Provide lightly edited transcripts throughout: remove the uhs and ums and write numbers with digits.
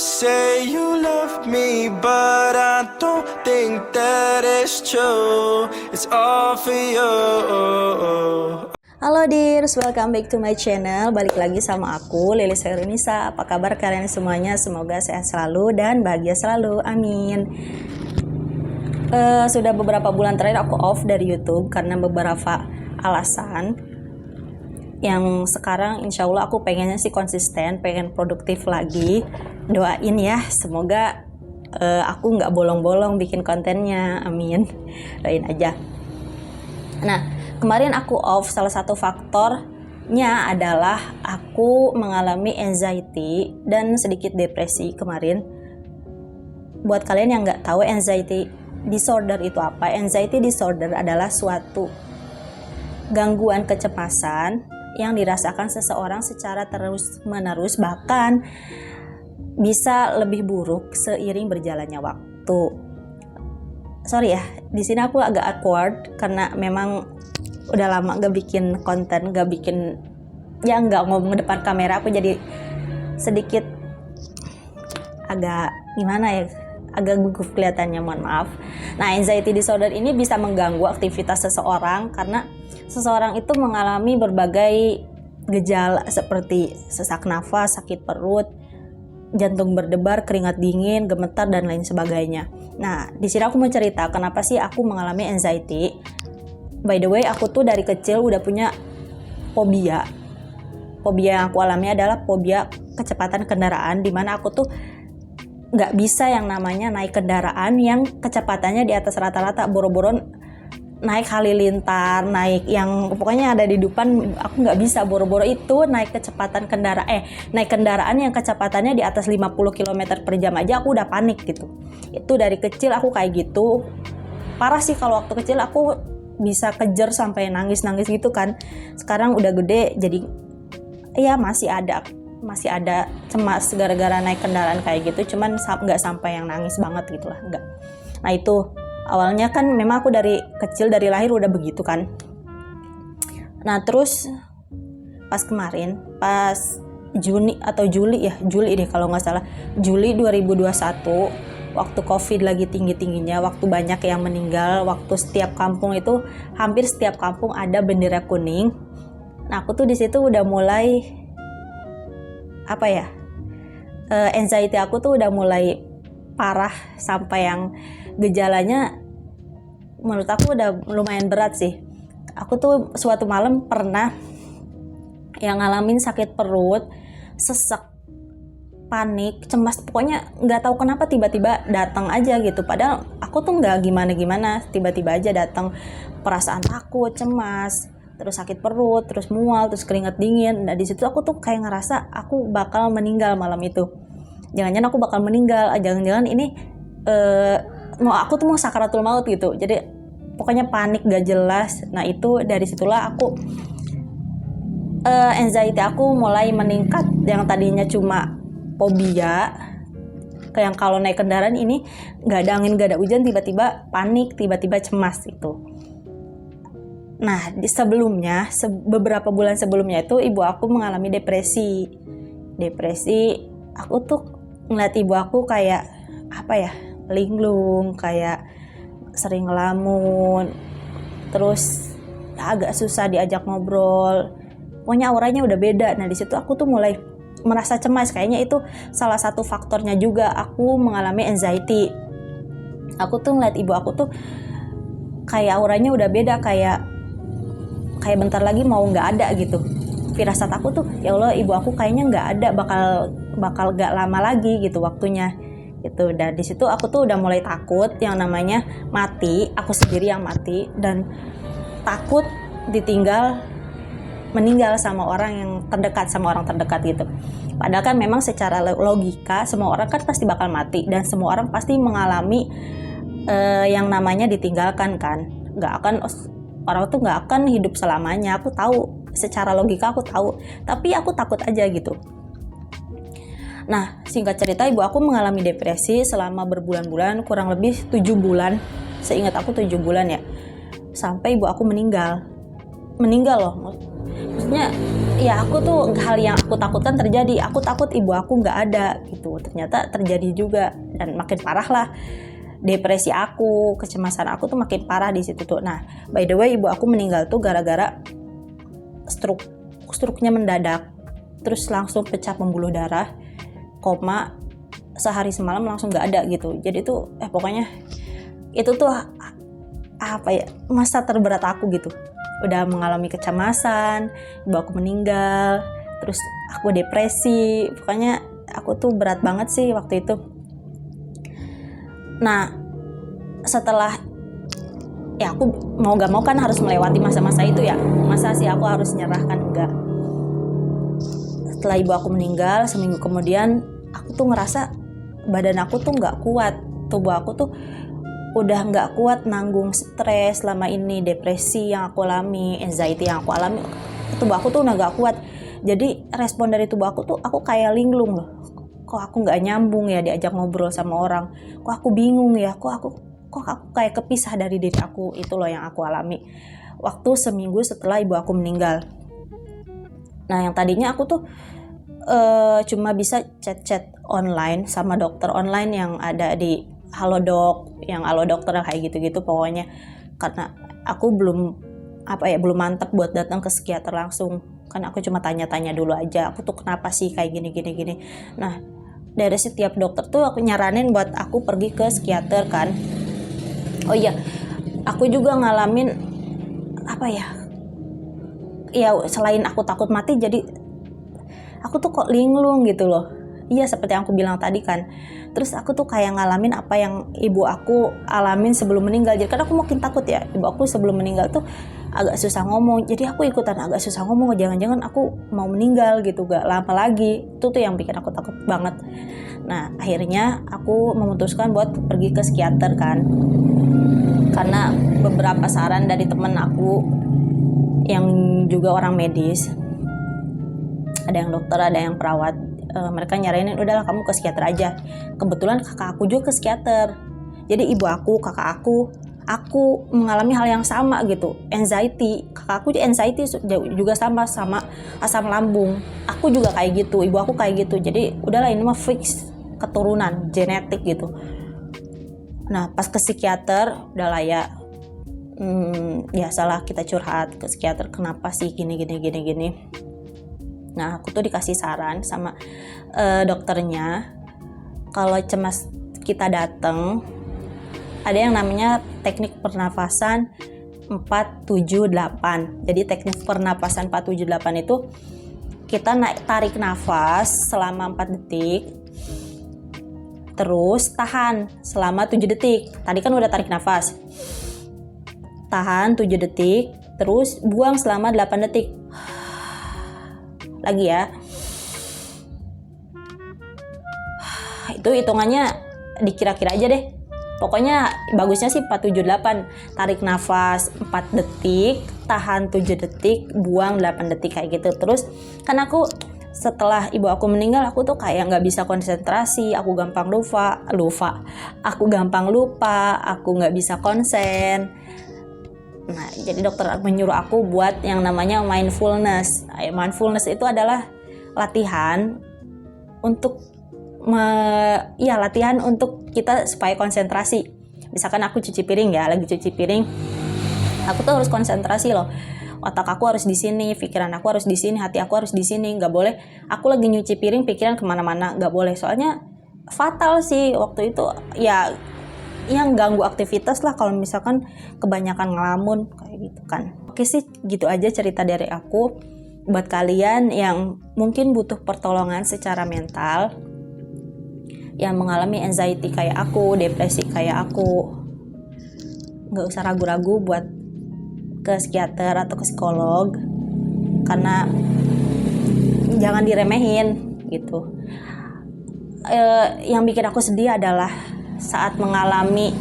say you love me, but I don't think that it's true. It's all for you. Halo dears, welcome back to my channel. Balik lagi sama aku, Lilis Herunisa. Apa kabar kalian semuanya? Semoga sehat selalu dan bahagia selalu, amin. Sudah beberapa bulan terakhir aku off dari YouTube karena beberapa alasan. Yang sekarang insya Allah aku pengennya sih konsisten, pengen produktif lagi. Doain ya, semoga aku nggak bolong-bolong bikin kontennya, amin. Doain aja. Nah, kemarin aku off, salah satu faktornya adalah aku mengalami anxiety dan sedikit depresi kemarin. Buat kalian yang nggak tahu anxiety disorder itu apa, anxiety disorder adalah suatu gangguan kecemasan yang dirasakan seseorang secara terus-menerus, bahkan bisa lebih buruk seiring berjalannya waktu. Sorry ya, di sini aku agak awkward karena memang udah lama gak bikin konten, gak ngomong depan kamera. Aku jadi sedikit agak gimana ya, agak gugup kelihatannya, mohon maaf. Nah, anxiety disorder ini bisa mengganggu aktivitas seseorang karena seseorang itu mengalami berbagai gejala seperti sesak nafas, sakit perut, jantung berdebar, keringat dingin, gemetar, dan lain sebagainya. Nah, di sini aku mau cerita kenapa sih aku mengalami anxiety. By the way, aku tuh dari kecil udah punya fobia. Fobia yang aku alami adalah fobia kecepatan kendaraan, dimana aku tuh nggak bisa yang namanya naik kendaraan yang kecepatannya di atas rata-rata, boro-boro naik halilintar, naik yang pokoknya ada di depan, aku nggak bisa. Boro-boro itu naik kendaraan yang kecepatannya di atas 50 km per jam aja aku udah panik gitu. Itu dari kecil aku kayak gitu. Parah sih, kalau waktu kecil aku bisa kejar sampai nangis-nangis gitu kan. Sekarang udah gede jadi ya masih ada cemas gara-gara naik kendaraan kayak gitu, cuman nggak sampai yang nangis banget gitu lah, nggak. Nah, itu awalnya kan memang aku dari kecil, dari lahir udah begitu kan. Nah, terus pas Juli deh kalau nggak salah, Juli 2021, waktu COVID lagi tinggi-tingginya, waktu banyak yang meninggal, waktu setiap kampung itu, hampir setiap kampung ada bendera kuning. Nah, aku tuh di situ udah mulai anxiety aku tuh udah mulai parah, sampai yang gejalanya menurut aku udah lumayan berat sih. Aku tuh suatu malam pernah yang ngalamin sakit perut, sesek, panik, cemas, pokoknya nggak tahu kenapa tiba-tiba datang aja gitu. Padahal aku tuh nggak gimana-gimana, tiba-tiba aja datang perasaan takut, cemas, terus sakit perut, terus mual, terus keringat dingin. Nah, di situ aku tuh kayak ngerasa aku bakal meninggal malam itu. Jangan-jangan aku bakal meninggal, jangan-jangan ini aku tuh mau sakaratul maut gitu. Jadi pokoknya panik gak jelas. Nah, itu dari situlah aku anxiety aku mulai meningkat. Yang tadinya cuma fobia, kayak yang kalau naik kendaraan ini gak ada angin, gak ada hujan, tiba-tiba panik, tiba-tiba cemas itu. Nah, beberapa bulan sebelumnya itu ibu aku mengalami depresi. Aku tuh ngeliat ibu aku kayak linglung, kayak sering ngelamun, terus agak susah diajak ngobrol, pokoknya auranya udah beda. Nah, di situ aku tuh mulai merasa cemas, kayaknya itu salah satu faktornya juga aku mengalami anxiety. Aku tuh ngeliat ibu aku tuh kayak auranya udah beda, kayak bentar lagi mau nggak ada gitu. Firasat aku tuh, ya Allah, ibu aku kayaknya nggak ada, bakal nggak lama lagi gitu waktunya gitu. Dan di situ aku tuh udah mulai takut yang namanya mati, aku sendiri yang mati, dan takut meninggal sama orang terdekat gitu. Padahal kan memang secara logika semua orang kan pasti bakal mati, dan semua orang pasti mengalami yang namanya ditinggalkan kan. Orang tuh nggak akan hidup selamanya, aku tahu, secara logika aku tahu, tapi aku takut aja gitu. Nah, singkat cerita, ibu aku mengalami depresi selama berbulan-bulan, kurang lebih 7 bulan, seingat aku 7 bulan ya, sampai ibu aku meninggal loh. Maksudnya ya aku tuh hal yang aku takutkan terjadi. Aku takut ibu aku nggak ada gitu. Ternyata terjadi juga dan makin parah lah. Depresi aku, kecemasan aku tuh makin parah di situ tuh. Nah, by the way ibu aku meninggal tuh gara-gara struknya mendadak. Terus langsung pecah pembuluh darah, koma, sehari semalam langsung nggak ada gitu. Jadi tuh pokoknya itu tuh apa ya, masa terberat aku gitu. Udah mengalami kecemasan, ibu aku meninggal, terus aku depresi, pokoknya aku tuh berat banget sih waktu itu. Nah, setelah ya aku mau gak mau kan harus melewati masa-masa itu ya. Masa sih aku harus nyerah kan? Enggak. Setelah ibu aku meninggal, seminggu kemudian aku tuh ngerasa badan aku tuh gak kuat. Tubuh aku tuh udah gak kuat nanggung stres selama ini, depresi yang aku alami, anxiety yang aku alami, tubuh aku tuh udah gak kuat. Jadi respon dari tubuh aku tuh, aku kayak linglung loh. Kok aku gak nyambung ya diajak ngobrol sama orang, kok aku bingung ya, kok aku kayak kepisah dari diri aku. Itu loh yang aku alami waktu seminggu setelah ibu aku meninggal. Nah, yang tadinya aku tuh cuma bisa chat-chat online sama dokter online yang ada di Halodoc, yang Halo Dokter kayak gitu-gitu pokoknya. Karena aku belum mantap buat datang ke psikiater langsung. Kan aku cuma tanya-tanya dulu aja, aku tuh kenapa sih kayak gini. Nah, dari setiap dokter tuh aku nyaranin buat aku pergi ke psikiater kan. Oh iya, aku juga ngalamin ya selain aku takut mati, jadi aku tuh kok linglung gitu loh. Iya, seperti yang aku bilang tadi kan. Terus aku tuh kayak ngalamin apa yang ibu aku alamin sebelum meninggal. Jadi kan aku makin takut ya. Ibu aku sebelum meninggal tuh agak susah ngomong. Jadi aku ikutan agak susah ngomong. Jangan-jangan aku mau meninggal gitu, gak lama lagi. Itu tuh yang bikin aku takut banget. Nah, akhirnya aku memutuskan buat pergi ke psikiater kan. Karena beberapa saran dari temen aku yang juga orang medis. Ada yang dokter, ada yang perawat. Mereka nyaranin udahlah kamu ke psikiater aja. Kebetulan kakak aku juga ke psikiater. Jadi ibu aku, kakak aku mengalami hal yang sama gitu, anxiety. Kakak aku anxiety juga sama asam lambung. Aku juga kayak gitu, ibu aku kayak gitu. Jadi udahlah ini mah fix keturunan, genetik gitu. Nah, pas ke psikiater udahlah ya, biasalah kita curhat ke psikiater, kenapa sih gini. Nah, aku tuh dikasih saran sama dokternya, kalau cemas kita datang, ada yang namanya teknik pernafasan 478. Jadi teknik pernapasan 478 itu kita tarik nafas selama 4 detik, terus tahan selama 7 detik. Tadi kan udah tarik nafas, tahan 7 detik, terus buang selama 8 detik. Lagi ya, itu hitungannya dikira-kira aja deh. Pokoknya bagusnya sih 478. Tarik nafas 4 detik, tahan 7 detik, buang 8 detik kayak gitu. Terus kan aku setelah ibu aku meninggal, aku tuh kayak gak bisa konsentrasi, aku gampang lupa, aku gak bisa konsen. Nah, jadi dokter menyuruh aku buat yang namanya mindfulness. Mindfulness itu adalah latihan untuk latihan untuk kita supaya konsentrasi. Misalkan aku cuci piring ya, lagi cuci piring, aku tuh harus konsentrasi loh. Otak aku harus di sini, pikiran aku harus di sini, hati aku harus di sini. Nggak boleh aku lagi nyuci piring pikiran kemana-mana, nggak boleh. Soalnya fatal sih waktu itu ya, yang ganggu aktivitas lah kalau misalkan kebanyakan ngelamun kayak gitu kan. Oke sih, gitu aja cerita dari aku. Buat kalian yang mungkin butuh pertolongan secara mental, yang mengalami anxiety kayak aku, depresi kayak aku, nggak usah ragu-ragu buat ke psikiater atau ke psikolog, karena jangan diremehin gitu. Yang bikin aku sedih adalah saat mengalami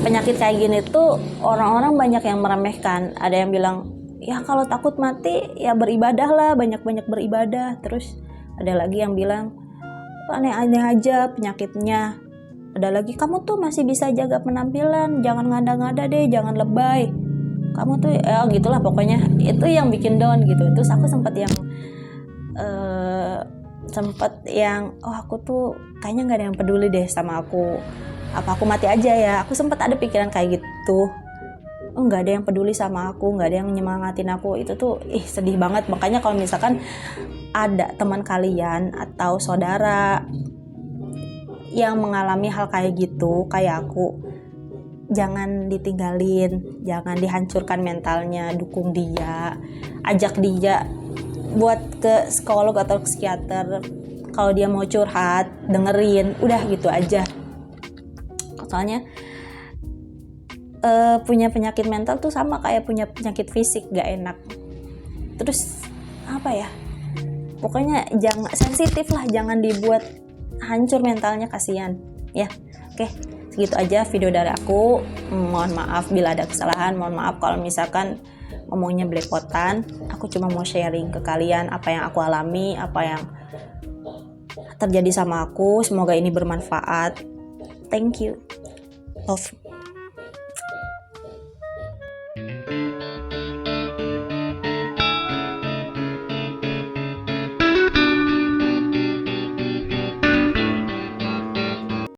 penyakit kayak gini tuh orang-orang banyak yang meremehkan. Ada yang bilang, ya kalau takut mati ya beribadah lah, banyak-banyak beribadah. Terus ada lagi yang bilang, aneh-aneh aja penyakitnya. Ada lagi, kamu tuh masih bisa jaga penampilan, jangan ngada-ngada deh, jangan lebay. kamu tuh gitulah pokoknya, itu yang bikin down gitu. Terus aku sempat yang oh aku tuh kayaknya nggak ada yang peduli deh sama aku, apa aku mati aja ya. Aku sempat ada pikiran kayak gitu. Oh, nggak ada yang peduli sama aku, nggak ada yang nyemangatin aku. Itu tuh sedih banget. Makanya kalau misalkan ada teman kalian atau saudara yang mengalami hal kayak gitu kayak aku, jangan ditinggalin, jangan dihancurkan mentalnya, dukung dia, ajak dia buat ke psikolog atau psikiater. Kalau dia mau curhat, dengerin, udah gitu aja. Soalnya punya penyakit mental tuh sama kayak punya penyakit fisik, gak enak. Terus apa ya, pokoknya jangan sensitif lah, jangan dibuat hancur mentalnya, kasihan ya. Oke, segitu aja video dari aku. Mohon maaf bila ada kesalahan, mohon maaf kalau misalkan ngomongnya belepotan. Aku cuma mau sharing ke kalian apa yang aku alami, apa yang terjadi sama aku. Semoga ini bermanfaat. Thank you. Love.